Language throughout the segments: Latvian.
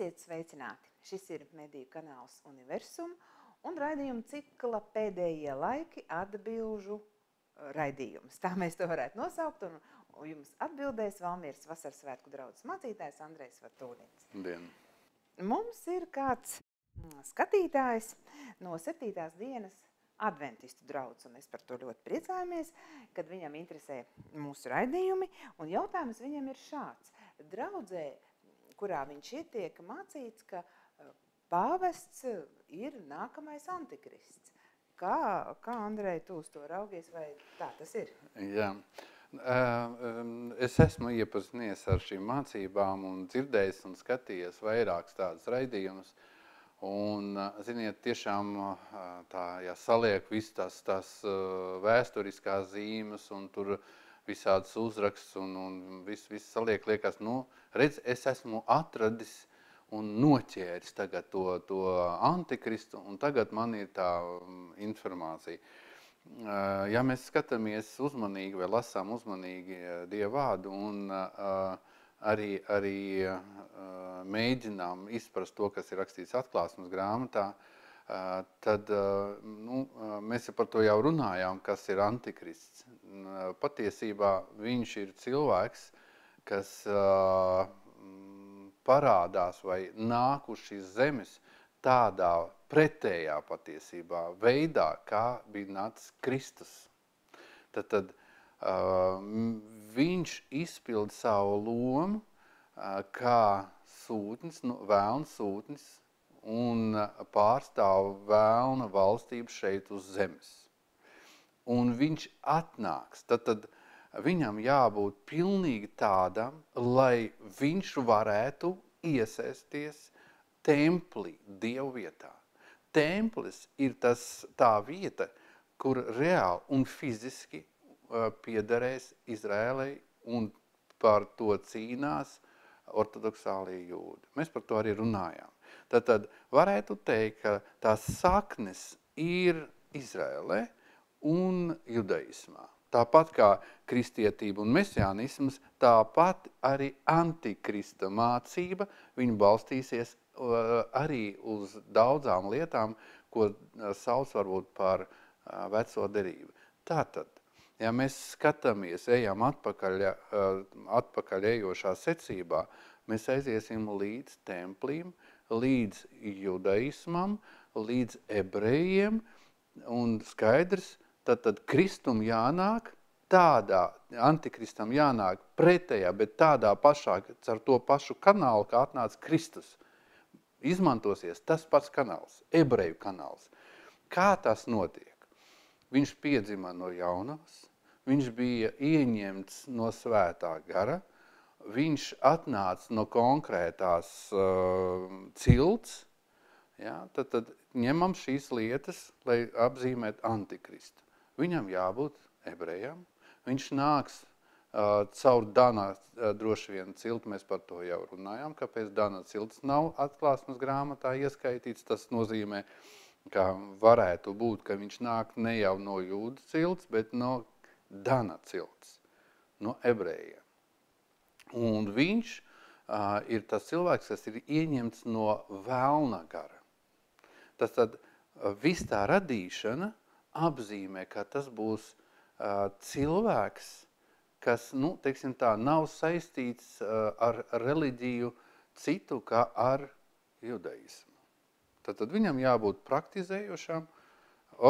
Esiet sveicināti! Šis ir mediju kanāls Universum un raidījuma cikla pēdējie laiki atbilžu raidījums. Tā mēs to varētu nosaukt, un jums atbildēs Valmieras Vasaras svētku draudzes mācītājs Andrejs Vatūnins. Dien. Mums ir kāds skatītājs no 7. dienas adventistu draudzes, un mēs par to ļoti priecājamies, kad viņam interesē mūsu raidījumi, un jautājums viņam ir šāds. Draudzē, kurā viņš ir, tiek mācīts, ka pāvests ir nākamais antikrists. Kā Andrej, tu uz to raugies, vai tā tas ir? Jā. Es esmu iepazinies ar šīm mācībām un dzirdējis un skatījies vairākus tādus raidījumus. Un, ziniet, tiešām tā, ja saliek visas tās vēsturiskās zīmes un tur visādas uzraksts un viss saliek, liekas, redz, es esmu atradis un noķēris tagad to antikristu, un tagad man ir tā informācija. Ja mēs skatāmies uzmanīgi vai lasām uzmanīgi Dieva vārdu un arī mēģinām izprast to, kas ir rakstīts Atklāsmes grāmatā, tad mēs par to jau runājām, kas ir antikrists. Patiesībā viņš ir cilvēks, kas parādās vai nāk uz šīs zemes tādā pretējā patiesībā veidā, kā bija nācis Kristus. Tad viņš izpilda savu lomu kā sūtnis, vēlna sūtnis un pārstāv vēlna valstību šeit uz zemes. Un viņš atnāks, tad viņam jābūt pilnīgi tādam, lai viņš varētu iesaisties templī, Dievu vietā. Templis ir tā vieta, kur reāli un fiziski piederēs Izrēlei un par to cīnās ortodoksālie jūdi. Mēs par to arī runājām. Tad varētu teikt, ka tās saknes ir Izrēlē un judaismā. Tāpat kā kristietība un mesiānisms, tāpat arī antikrista mācība, viņa balstīsies arī uz daudzām lietām, ko sauc varbūt par veco derību. Tātad, ja mēs skatāmies, ejam atpakaļ ejošā secībā, mēs aiziesim līdz templim, līdz judaismam, līdz ebrejiem, un skaidrs, tad Kristum jānāk tādā, antikristam jānāk pretējā, bet tādā pašā, ar to pašu kanālu, kā atnāca Kristus. Izmantosies tas pats kanāls, ebreju kanāls. Kā tas notiek? Viņš piedzima no jaunās, viņš bija ieņemts no svētā gara, viņš atnāca no konkrētās cilts, ja, tad ņemam šīs lietas, lai apzīmētu antikristu. Viņam jābūt ebrejam, viņš nāks caur Dana droši vien cilti, mēs par to jau runājām, kāpēc Dana cilts nav Atklāsmes grāmatā ieskaitīts, tas nozīmē, ka varētu būt, ka viņš nāk ne jau no jūdu cilts, bet no Dana cilts, no ebrejiem. Un viņš ir tas cilvēks, kas ir ieņemts no vēlna gara. Tad viss tā radīšana apzīmē, ka tas būs cilvēks, kas, teiksim tā, nav saistīts ar reliģiju citu, kā ar judaismu. Tad viņam jābūt praktizējošam,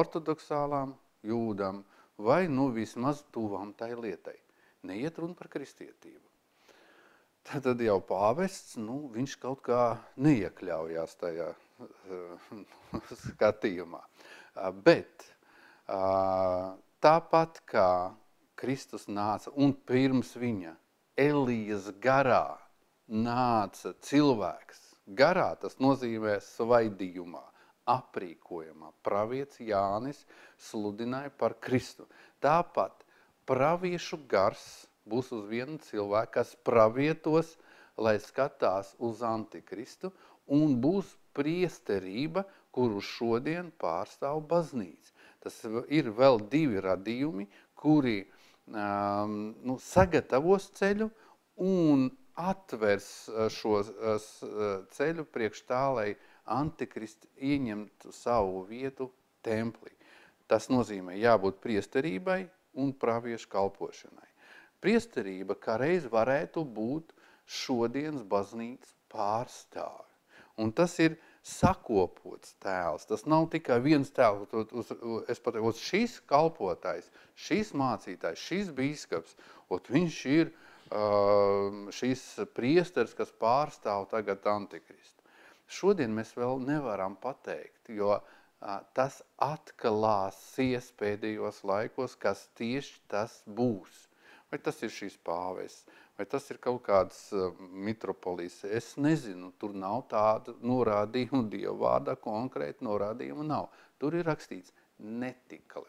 ortodoksālām jūdam, vai vismaz tuvam tai lietai. Neiet runa par kristietību. Tad jau pāvests, viņš kaut kā neiekļaujās tajā skatījumā. Bet tāpat kā Kristus nāca un pirms viņa Elijas garā nāca cilvēks. Garā tas nozīmē svaidījumā, aprīkojumā. Pravietis Jānis sludināja par Kristu. Tāpat praviešu gars būs uz vienu cilvēku, kas pravietos, lai skatās uz antikristu, un būs priesterība, kuru šodien pārstāv baznīca. Tas ir vēl 2 radījumi, kuri sagatavos ceļu un atvers šo ceļu priekš tā, lai antikristi ieņemtu savu vietu templī. Tas nozīmē jābūt priesterībai un praviešu kalpošanai. Priesterība kā reiz varētu būt šodienas baznīcas pārstāvi. Un tas ir sakopots tēls. Tas nav tikai viens tēls. Es pateiktu, šis kalpotājs, šis mācītājs, šis bīskaps, viņš ir šis priesteris, kas pārstāv tagad antikristu. Šodien mēs vēl nevaram pateikt, jo tas atklāsies pēdējos laikos, kas tieši tas būs. Vai tas ir šīs pāvests, vai tas ir kaut kāds mitropolis. Es nezinu, tur nav tāda norādījuma Dieva vārdā, konkrēti norādījuma nav. Tur ir rakstīts netikle,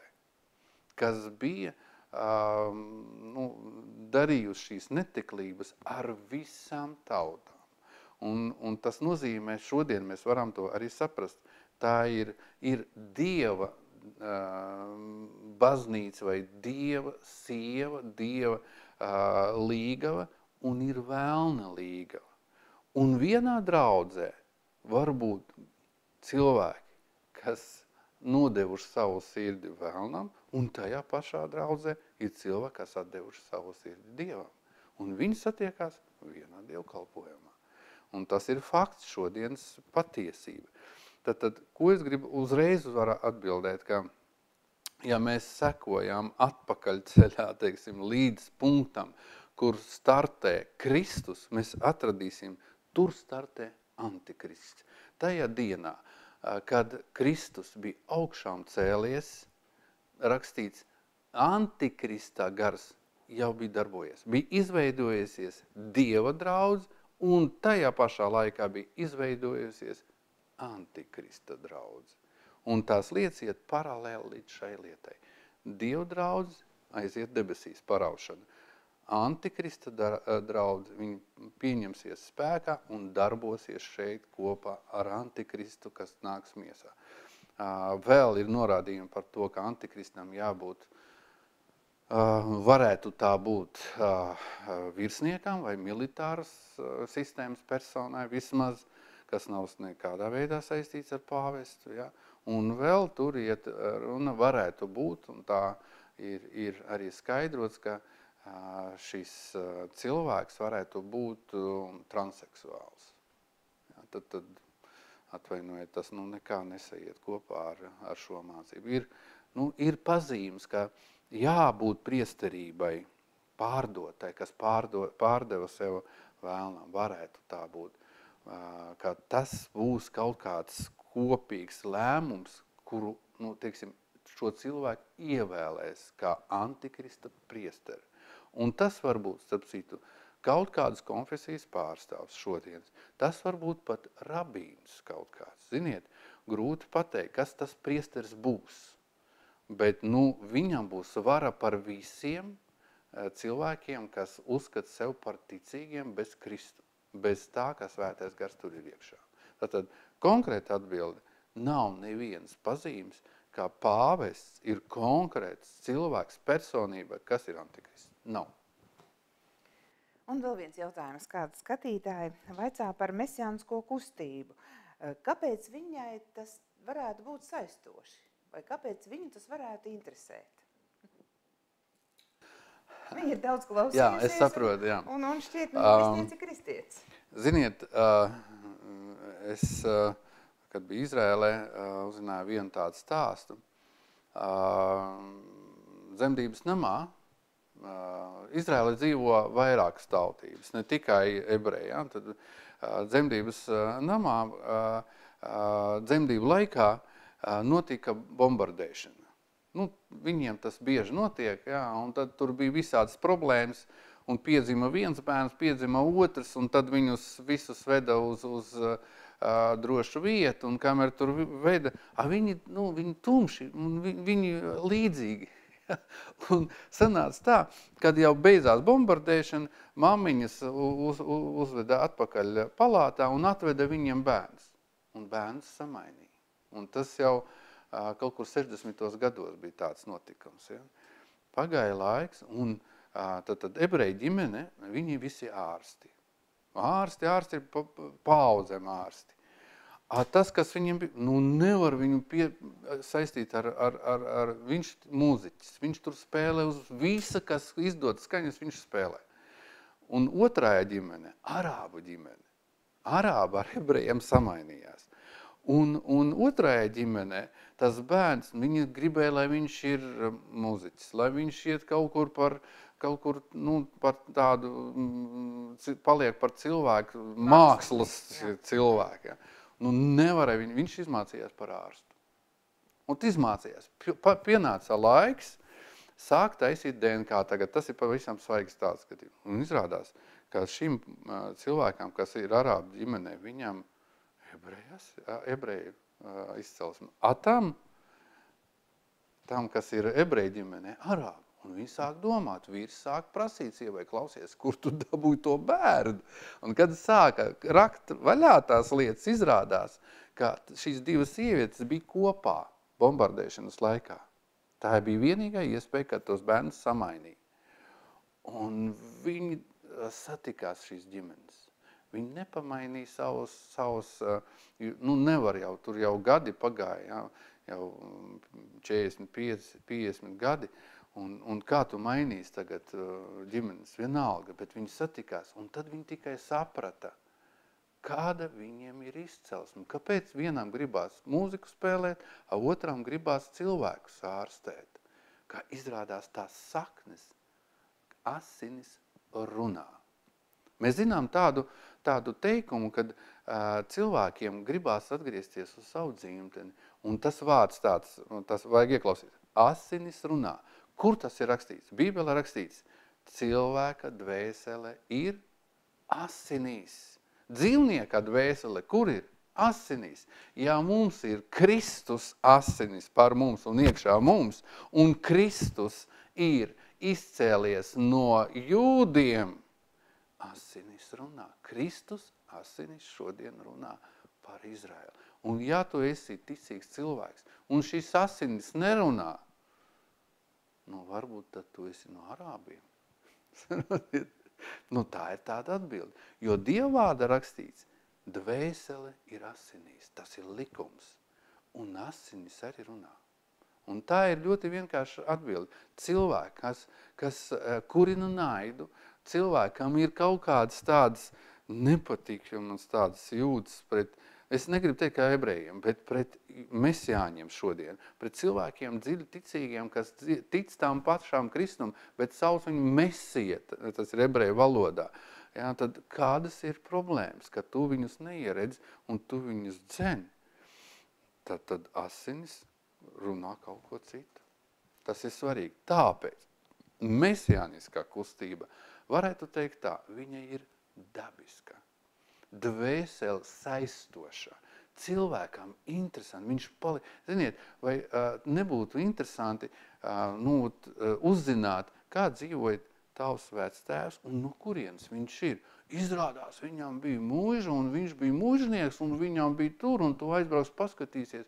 kas bija darījuši šīs netiklības ar visām tautām. Un tas nozīmē, šodien mēs varam to arī saprast, tā ir Dieva baznīca vai Dieva sieva, Dieva līgava un ir vēlna līgava. Un vienā draudzē var būt cilvēki, kas nodevuši savu sirdi vēlnam, un tajā pašā draudzē ir cilvēki, kas atdevuši savu sirdi Dievam. Un viņi satiekās vienā dievkalpojumā. Un tas ir fakts, šodienas patiesība. Tad, ko es gribu uzreiz atbildēt, ka ja mēs sekojam atpakaļ ceļā, teiksim, līdz punktam, kur startē Kristus, mēs atradīsim, tur startē antikrists. Tajā dienā, kad Kristus bija augšām cēlies, rakstīts, antikristā gars jau bija darbojies. Bija izveidojusies Dieva draudz, un tajā pašā laikā bija izveidojusies antikrista draudz. Un tās lietas iet paralēli līdz šai lietai. Dieva draudz aiziet debesīs paraušana. Antikrista draudz, viņi pieņemsies spēkā un darbosies šeit kopā ar antikristu, kas nāks miesā. Vēl ir norādījumi par to, ka antikristam jābūt, varētu tā būt virsniekam vai militāras sistēmas personai vismaz, kas nav nekādā veidā saistīts ar pāvestu, ja? Un vēl tur iet runa varētu būt, un tā ir arī skaidrots, ka šis cilvēks varētu būt transseksuāls. Ja? Tad atvainojiet, tas nekā nesaiet kopā ar šo mācību. Ir pazīmes, ka jābūt priesterībai pārdotai, kas pārdeva sev vēlnam, varētu tā būt. Ka tas būs kaut kāds kopīgs lēmums, kuru, teiksim, šo cilvēku ievēlēs kā antikrista priesteri. Un tas var būt, starp citu, kaut kādas konfesijas pārstāvs šodienas. Tas var būt pat rabīns kaut kāds. Ziniet, grūti pateikt, kas tas priesteris būs. Bet, viņam būs vara par visiem cilvēkiem, kas uzskata sev par ticīgiem bez Kristu. Bez tā, ka svētais gars tur ir iekšā. Tātad konkrēta atbilde nav nevienas pazīmes, kā pāvests ir konkrēts cilvēks, personība, kas ir antikrists. Nav. Un vēl viens jautājums, kāda skatītāji vaicā par mesiānisko kustību. Kāpēc viņai tas varētu būt saistoši? Vai kāpēc viņu tas varētu interesēt? Viņa ir daudz klausījusies. Jā, es saprotu, jā. Un šķiet, kristietis ir kristietis. Ziniet, es, kad biju Izrēlē, uzzināju vienu tādu stāstu. Dzemdības namā Izrēlē dzīvo vairākas tautības, ne tikai ebreji. Ja? Tad dzemdības namā, dzemdību laikā notika bombardēšana. Viņiem tas bieži notiek, jā, un tad tur bija visādas problēmas, un piedzima viens bērns, piedzima otrs, un tad viņus visus veda uz drošu vietu, un kamēr tur veda, viņi tumši, viņi līdzīgi. Un sanāca tā, kad jau beidzās bombardēšana, mammiņas uzveda atpakaļ palātā un atveda viņiem bērns. Un bērns samainīja. Un tas jau kaut kur 60. gados bija tāds notikums. Ja? Pagāja laiks, un tad ebreju ģimene, viņi visi ārsti. Ārsti ir paudzēm ārsti. Tas, kas viņiem bija, nevar viņu saistīt ar viņš mūziķis. Viņš tur spēlē uz visa, kas izdod skaņas, viņš spēlē. Un otrāja ģimene, arābu ģimene. Arābi ar ebrejiem samainījās. Un otrāja ģimenē, tas bērns, viņi gribēja, lai viņš ir mūziķis, lai viņš iet kaut kur par tādu, paliek par cilvēku, mākslas cilvēku. Ja. Nevarēja, viņš izmācījās par ārstu. Un izmācījās. Pienāca laiks sākt taisīt DNK tagad. Tas ir pavisam svaigs tāds skatījums. Un izrādās, ka šim cilvēkam, kas ir arābu ģimenē, viņam ebreju izcelsme. Tam, kas ir ebreju ģimenē, arābu. Un viņi sāk domāt, vīrs sāk prasīt sievai, klausies, kur tu dabūji to bērnu. Un kad sāka rakt vaļā tās lietas, izrādās, ka šīs divas sievietes bija kopā bombardēšanas laikā. Tā bija vienīgā iespēja, kad tos bērnus samainīja. Un viņi satikās šīs ģimenes. Viņi nepamainīja savus nevar jau, tur jau gadi pagāja, jau 45, 50 gadi. Un kā tu mainīsi tagad ģimenes vienalga, bet viņi satikās, un tad viņi tikai saprata, kāda viņiem ir izcelsme. Kāpēc vienam gribās mūziku spēlēt, a otram gribās cilvēkus ārstēt. Kā izrādās tās saknes, asinis runā. Mēs zinām tādu teikumu, kad cilvēkiem gribās atgriezties uz savu dzimteni, un tas vārds tāds, tas vajag ieklausīt, asinis runā. Kur tas ir rakstīts? Bībelē rakstīts, cilvēka dvēsele ir asinīs. Dzīvnieka dvēsele, kur ir? Asinīs. Ja mums ir Kristus asinis par mums un iekšā mums, un Kristus ir izcēlies no jūdiem, asinis runā. Kristus asinis šodien runā par Izraēlu. Un ja tu esi ticīgs cilvēks, un šis asinis nerunā, varbūt tad tu esi no arābiem. Tā ir tāda atbilde. Jo Dievvārda rakstīts, dvēsele ir asinīs. Tas ir likums. Un asinis arī runā. Un tā ir ļoti vienkārša atbilde. Cilvēki, kas kurina naidu, cilvēkam ir kaut kādas tādas nepatīkamas tādas jūtas pret, es negribu teikt kā ebrejiem, bet pret mesijāņiem šodien, pret cilvēkiem dziļi ticīgiem, kas tic tām pašām kristum, bet sauc viņu mesija, tas ir ebreju valodā. Ja, tad kādas ir problēmas, ka tu viņus neieredz un tu viņus dzen? Tad asinis runā kaut ko citu. Tas ir svarīgi. Tāpēc mesijāniskā kustība, varētu teikt tā, viņa ir dabiska. Dvēseli saistošā. Cilvēkam interesanti. Viņš ziniet, vai nebūtu interesanti uzzināt, kā dzīvoja tavs vectēvs un no kurienes viņš ir. Izrādās, viņam bija mūža un viņš bija mūžnieks un viņam bija tur un tu aizbrauks paskatīsies.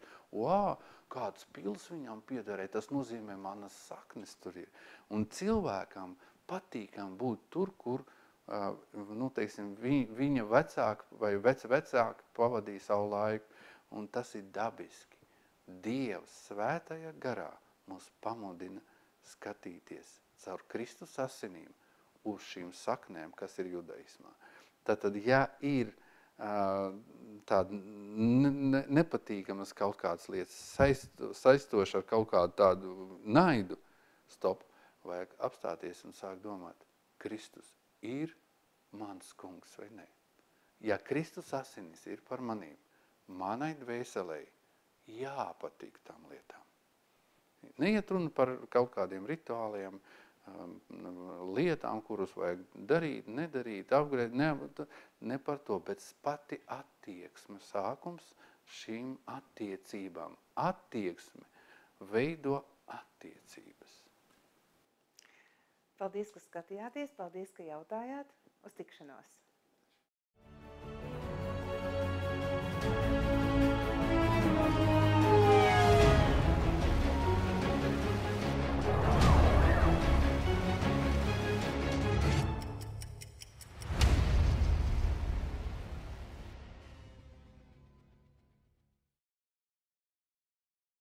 Kāds pils viņam piederēja, tas nozīmē manas saknes tur ir. Un cilvēkam patīkam būt tur, kur viņa vecāki vai vecāki pavadīja savu laiku, un tas ir dabiski. Dievs svētajā garā mūs pamudina skatīties caur Kristus asinīm uz šīm saknēm, kas ir judaismā. Tātad, ja ir tāda nepatīkamas kaut kādas lietas saistoši ar kaut kādu tādu naidu, vajag apstāties un sākt domāt, Kristus ir mans kungs vai ne? Ja Kristus asinis ir par manīm, manai dvēselei jāpatīk tam lietām. Neiet runa par kaut kādiem rituāliem, lietām, kurus vajag darīt, nedarīt, apgrēt, ne par to, bet pati attieksme, sākums šīm attiecībām. Attieksme veido attiecības. Paldies, ka skatījāties, paldies, ka jautājāt. Uz tikšanos!